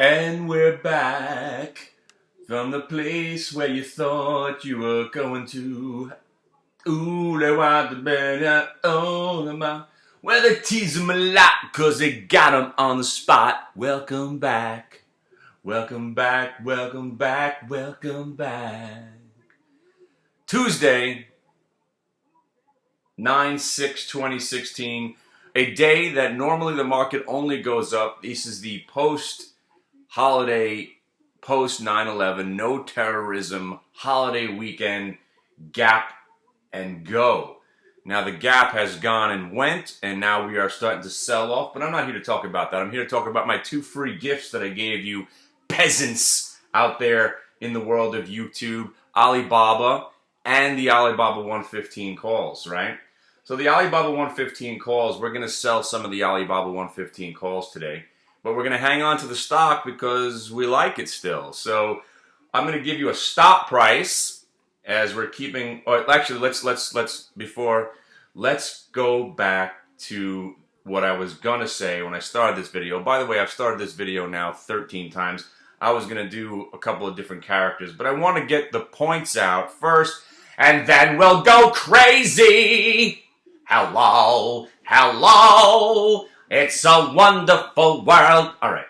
And we're back from the place where you thought you were going to. Ooh, they want the better, oh, well, they tease them a lot cause they got them on the spot. Welcome back, welcome back, welcome back, welcome back. Tuesday, 9/6/2016, a day that normally the market only goes up. This is the post-holiday, post-9/11, no terrorism, holiday weekend, gap and go. Now the gap has gone and went, and now we are starting to sell off, but I'm not here to talk about that. I'm here to talk about my 2 free gifts that I gave you peasants out there in the world of YouTube, Alibaba and the Alibaba 115 calls, right? So the Alibaba 115 calls, we're going to sell some of the Alibaba 115 calls today, but we're going to hang on to the stock because we like it still. So I'm going to give you a stop price as we're keeping, or actually let's go back to what I was going to say when I started this video. By the way, I've started this video now 13 times. I was going to do a couple of different characters, but I want to get the points out first, and then we'll go crazy. Hello, hello, it's a wonderful world. All right.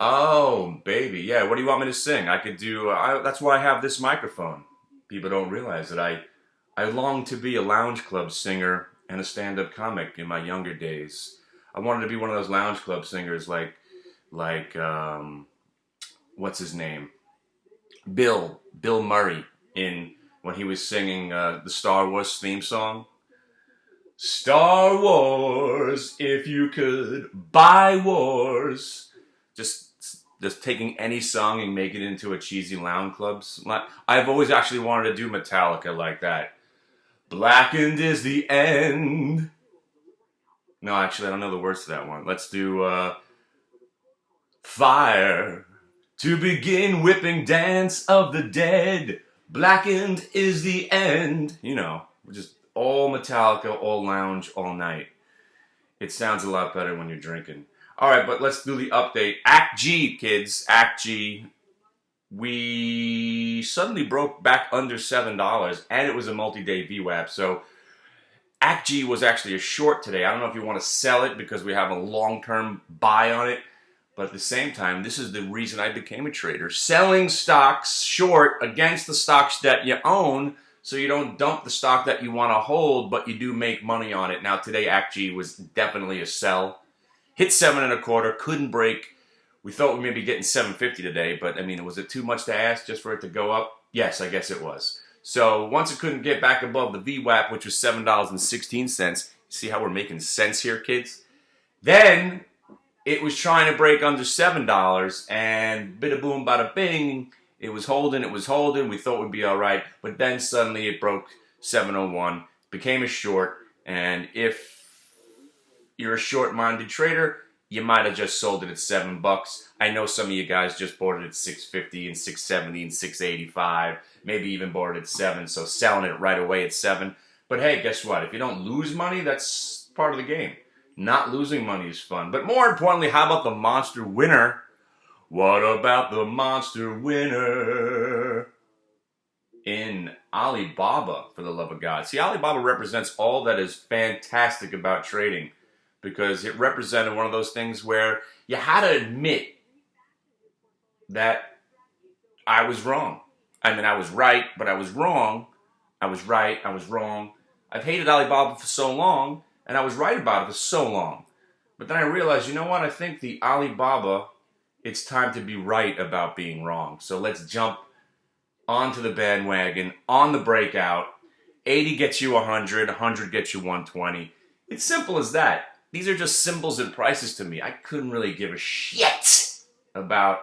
Oh, baby, yeah, what do you want me to sing? I could do, that's why I have this microphone. People don't realize that I longed to be a lounge club singer and a stand-up comic in my younger days. I wanted to be one of those lounge club singers like what's his name? Bill Murray when he was singing the Star Wars theme song. Star Wars, if you could buy wars. Just taking any song and make it into a cheesy lounge club. I've always actually wanted to do Metallica like that. Blackened is the end. No, actually, I don't know the words to that one. Let's do Fire to begin whipping dance of the dead. Blackened is the end. You know, just all Metallica, all lounge, all night. It sounds a lot better when you're drinking. All right, but let's do the update. ACTG, kids, ACTG. We suddenly broke back under $7, and it was a multi-day VWAP. So ACTG was actually a short today. I don't know if you want to sell it because we have a long-term buy on it. But at the same time, this is the reason I became a trader. Selling stocks short against the stocks that you own so you don't dump the stock that you want to hold, but you do make money on it. Now, today, ACTG was definitely a sell. Hit 7.25, couldn't break. We thought we may be getting 750 today, but I mean, was it too much to ask just for it to go up? Yes, I guess it was. So once it couldn't get back above the VWAP, which was $7.16, see how we're making sense here, kids? Then it was trying to break under $7, and bada boom, bada bing, it was holding. We thought we'd be all right, but then suddenly it broke 701, became a short, and if you're a short-minded trader, you might have just sold it at $7. I know some of you guys just bought it at $6.50 and $6.70 and $6.85, maybe even bought it at $7, so selling it right away at $7. But hey, guess what? If you don't lose money, that's part of the game. Not losing money is fun. But more importantly, how about the monster winner? What about the monster winner in Alibaba, for the love of God? See, Alibaba represents all that is fantastic about trading, because it represented one of those things where you had to admit that I was wrong. I mean, I was right, but I was wrong. I was right, I was wrong. I've hated Alibaba for so long, and I was right about it for so long. But then I realized, you know what? I think the Alibaba, it's time to be right about being wrong. So let's jump onto the bandwagon, on the breakout. 80 gets you 100, 100 gets you 120. It's simple as that. These are just symbols and prices to me. I couldn't really give a shit about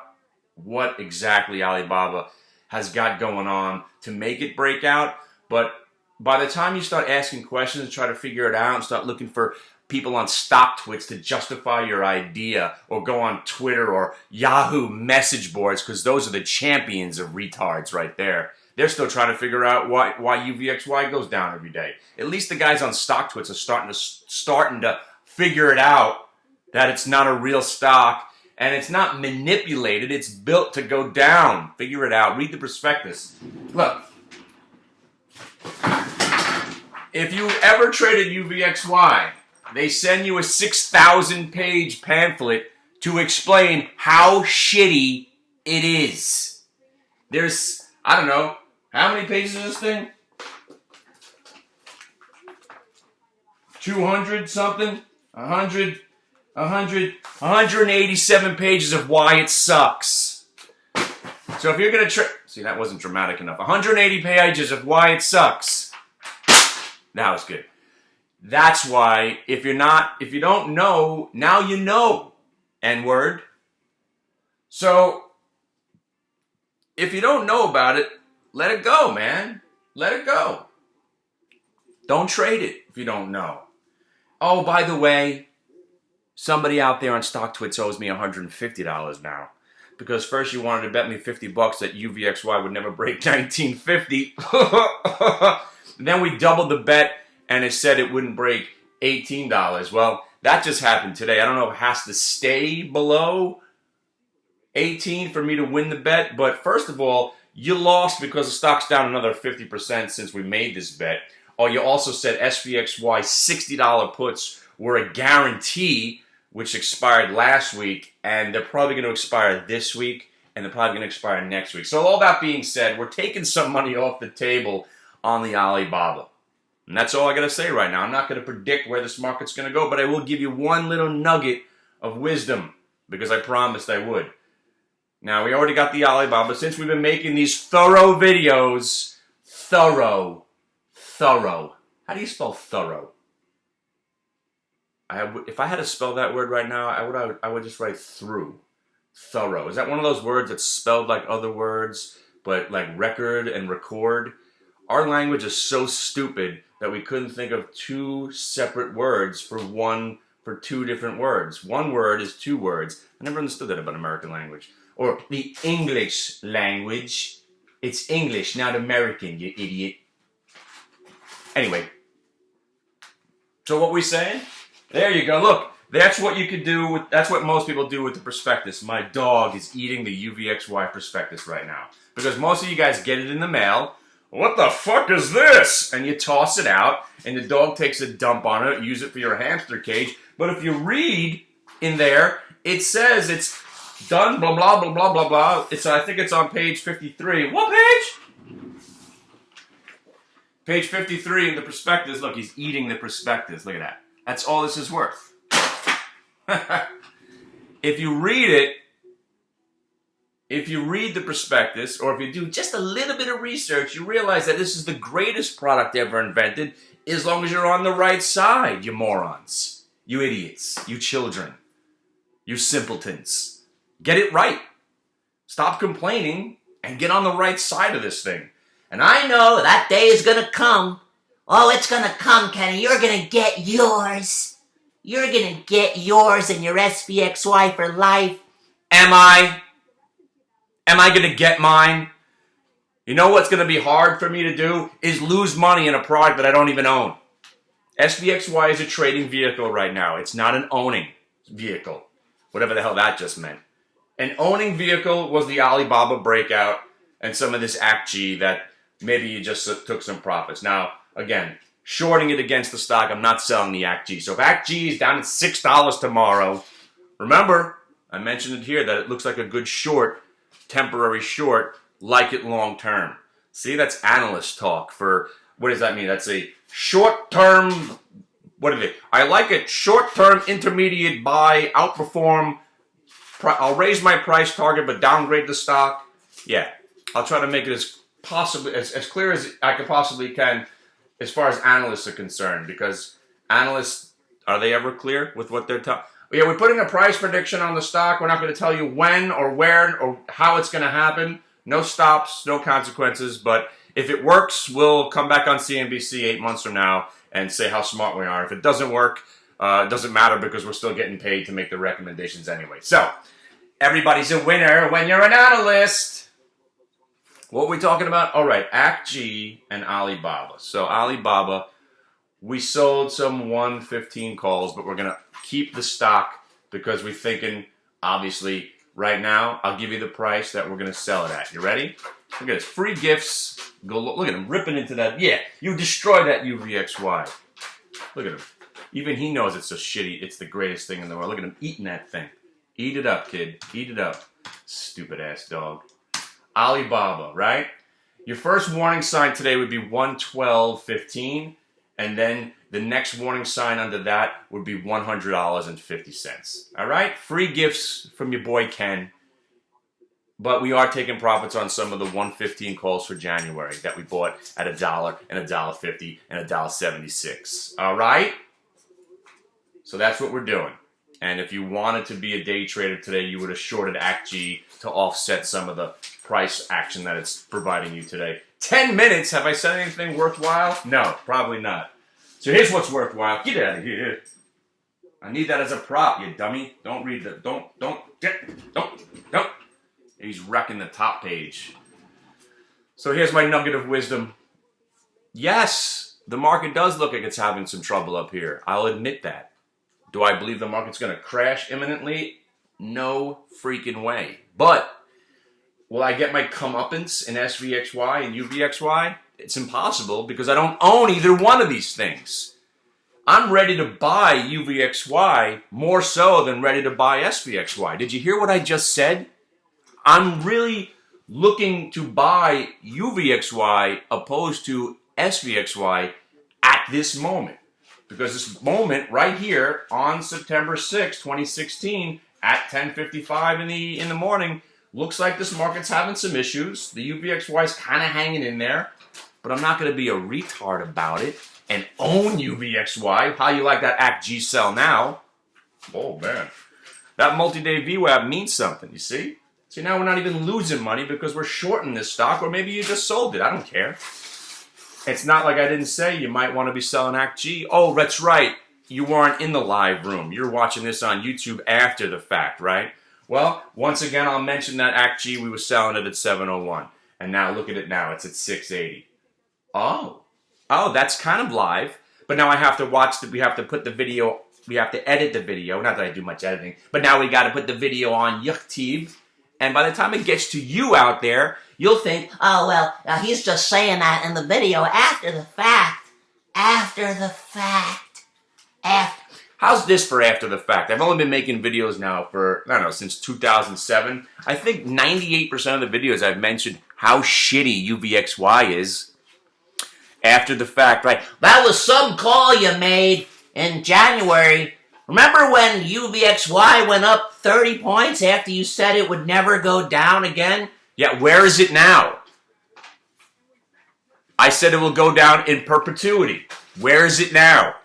what exactly Alibaba has got going on to make it break out. But by the time you start asking questions and try to figure it out and start looking for people on stock twits to justify your idea, or go on Twitter or Yahoo message boards, because those are the champions of retards right there. They're still trying to figure out why UVXY goes down every day. At least the guys on StockTwits are starting to figure it out, that it's not a real stock, And it's not manipulated, it's built to go down. Figure it out. Read the prospectus. Look. If you ever traded UVXY, they send you a 6,000-page pamphlet to explain how shitty it is. There's, I don't know, how many pages is this thing? 200 something? 187 pages of why it sucks. So if you're going to see, that wasn't dramatic enough. 180 pages of why it sucks. That was good. That's why if you don't know, now you know. N-word. So if you don't know about it, let it go, man. Let it go. Don't trade it if you don't know. Oh, by the way, somebody out there on StockTwits owes me $150 now. Because first you wanted to bet me $50 that UVXY would never break 1950. Then we doubled the bet and it said it wouldn't break $18. Well, that just happened today. I don't know if it has to stay below 18 for me to win the bet. But first of all, you lost because the stock's down another 50% since we made this bet. Oh, you also said SVXY $60 puts were a guarantee, which expired last week, and they're probably going to expire this week, and they're probably going to expire next week. So all that being said, we're taking some money off the table on the Alibaba. And that's all I got to say right now. I'm not going to predict where this market's going to go, but I will give you one little nugget of wisdom, because I promised I would. Now, we already got the Alibaba. Since we've been making these thorough videos, thorough. How do you spell thorough? If I had to spell that word right now, I would just write through. Thorough. Is that one of those words that's spelled like other words, but like record and record? Our language is so stupid that we couldn't think of two separate words for two different words. One word is two words. I never understood that about American language. Or the English language. It's English, not American, you idiot. Anyway. So what we saying? There you go. Look, that's what you could do. That's what most people do with the prospectus. My dog is eating the UVXY prospectus right now. Because most of you guys get it in the mail. What the fuck is this? And you toss it out, and the dog takes a dump on it, use it for your hamster cage. But if you read in there, it says it's done, blah, blah, blah, blah, blah, blah. I think it's on page 53. What page? Page 53 in the prospectus. Look, he's eating the prospectus. Look at that. That's all this is worth. If you read it, if you read the prospectus, or if you do just a little bit of research, you realize that this is the greatest product ever invented, as long as you're on the right side, you morons. You idiots. You children. You simpletons. Get it right. Stop complaining and get on the right side of this thing. And I know that day is going to come. Oh, it's going to come, Kenny. You're going to get yours. You're going to get yours and your SVXY for life. Am I? Am I going to get mine? You know what's going to be hard for me to do is lose money in a product that I don't even own. SVXY is a trading vehicle right now. It's not an owning vehicle. Whatever the hell that just meant. An owning vehicle was the Alibaba breakout and some of this ACTG that maybe you just took some profits. Now, again, shorting it against the stock, I'm not selling the ACTG. So if ACTG is down at $6 tomorrow, remember, I mentioned it here that it looks like a good short, temporary short, like it long term. See, that's analyst talk for, what does that mean? That's a short term, what is it? I like it, short term, intermediate buy, outperform, I'll raise my price target but downgrade the stock. Yeah, I'll try to make it as clear as I possibly can as far as analysts are concerned, because analysts, are they ever clear with what they're telling? Yeah, we're putting a price prediction on the stock. We're not going to tell you when or where or how it's going to happen. No stops, no consequences. But if it works, we'll come back on CNBC 8 months from now and say how smart we are. If it doesn't work, it doesn't matter because we're still getting paid to make the recommendations anyway. So, everybody's a winner when you're an analyst. What are we talking about? All right, ACTG and Alibaba. So Alibaba, we sold some 115 calls, but we're going to keep the stock because we're thinking Obviously, right now, I'll give you the price that we're going to sell it at. You ready? Look at this. Free gifts. Look at him ripping into that. Yeah, you destroy that UVXY. Look at him. Even he knows it's so shitty. It's the greatest thing in the world. Look at him eating that thing. Eat it up, kid. Eat it up. Stupid ass dog. Alibaba, right? Your first warning sign today would be 112.15, and then the next warning sign under that would be $100.50. All right? Free gifts from your boy Ken. But we are taking profits on some of the 115 calls for January that we bought at $1 and $1.50 and $1.76. All right? So that's what we're doing. And if you wanted to be a day trader today, you would have shorted ACTG to offset some of the price action that it's providing you today. 10 minutes? Have I said anything worthwhile? No, probably not. So here's what's worthwhile. Get out of here. I need that as a prop, you dummy. Don't read the, don't. He's wrecking the top page. So here's my nugget of wisdom. Yes, the market does look like it's having some trouble up here. I'll admit that. Do I believe the market's going to crash imminently? No freaking way. But will I get my comeuppance in SVXY and UVXY? It's impossible because I don't own either one of these things. I'm ready to buy UVXY more so than ready to buy SVXY. Did you hear what I just said? I'm really looking to buy UVXY opposed to SVXY at this moment. Because this moment right here on September 6, 2016 at 10:55 in the morning looks like this market's having some issues. The UVXY is kind of hanging in there, but I'm not going to be a retard about it and own UVXY. How you like that ACTG sell now? Oh man, that multi-day VWAP means something. You see? See, now we're not even losing money because we're shorting this stock, or maybe you just sold it. I don't care. It's not like I didn't say you might want to be selling ACTG. Oh, that's right. You weren't in the live room. You're watching this on YouTube after the fact, right? Well, once again, I'll mention that ACTG, we were selling it at 701. And now look at it now. It's at 680. Oh, that's kind of live. But now I have to we have to put the video, we have to edit the video. Not that I do much editing. But now we got to put the video on YouTube. And by the time it gets to you out there, you'll think, oh, well, he's just saying that in the video after the fact. After the fact. How's this for after the fact? I've only been making videos now for, I don't know, since 2007. I think 98% of the videos I've mentioned how shitty UVXY is after the fact, right? That was some call you made in January. Remember when UVXY went up 30 points after you said it would never go down again? Yeah, where is it now? I said it will go down in perpetuity. Where is it now?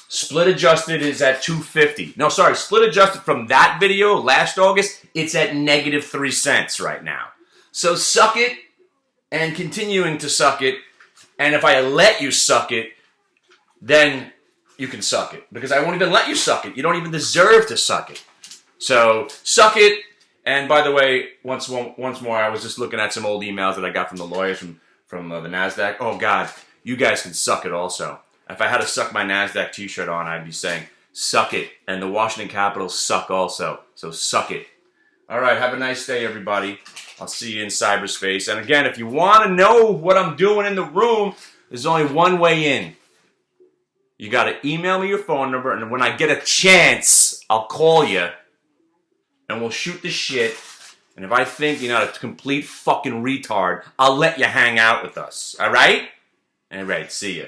Split adjusted is at 250. No, sorry, split adjusted from that video last August, it's at -3 cents right now. So suck it and continuing to suck it. And if I let you suck it, then you can suck it. Because I won't even let you suck it. You don't even deserve to suck it. So suck it. And by the way, once more, I was just looking at some old emails that I got from the lawyers from the NASDAQ. Oh, God, you guys can suck it also. If I had to suck my NASDAQ t-shirt on, I'd be saying, suck it. And the Washington Capitals suck also. So suck it. All right, have a nice day, everybody. I'll see you in cyberspace. And again, if you want to know what I'm doing in the room, there's only one way in. You got to email me your phone number, and when I get a chance, I'll call you. And we'll shoot the shit. And if I think you're not a complete fucking retard, I'll let you hang out with us. All right? All right, see ya.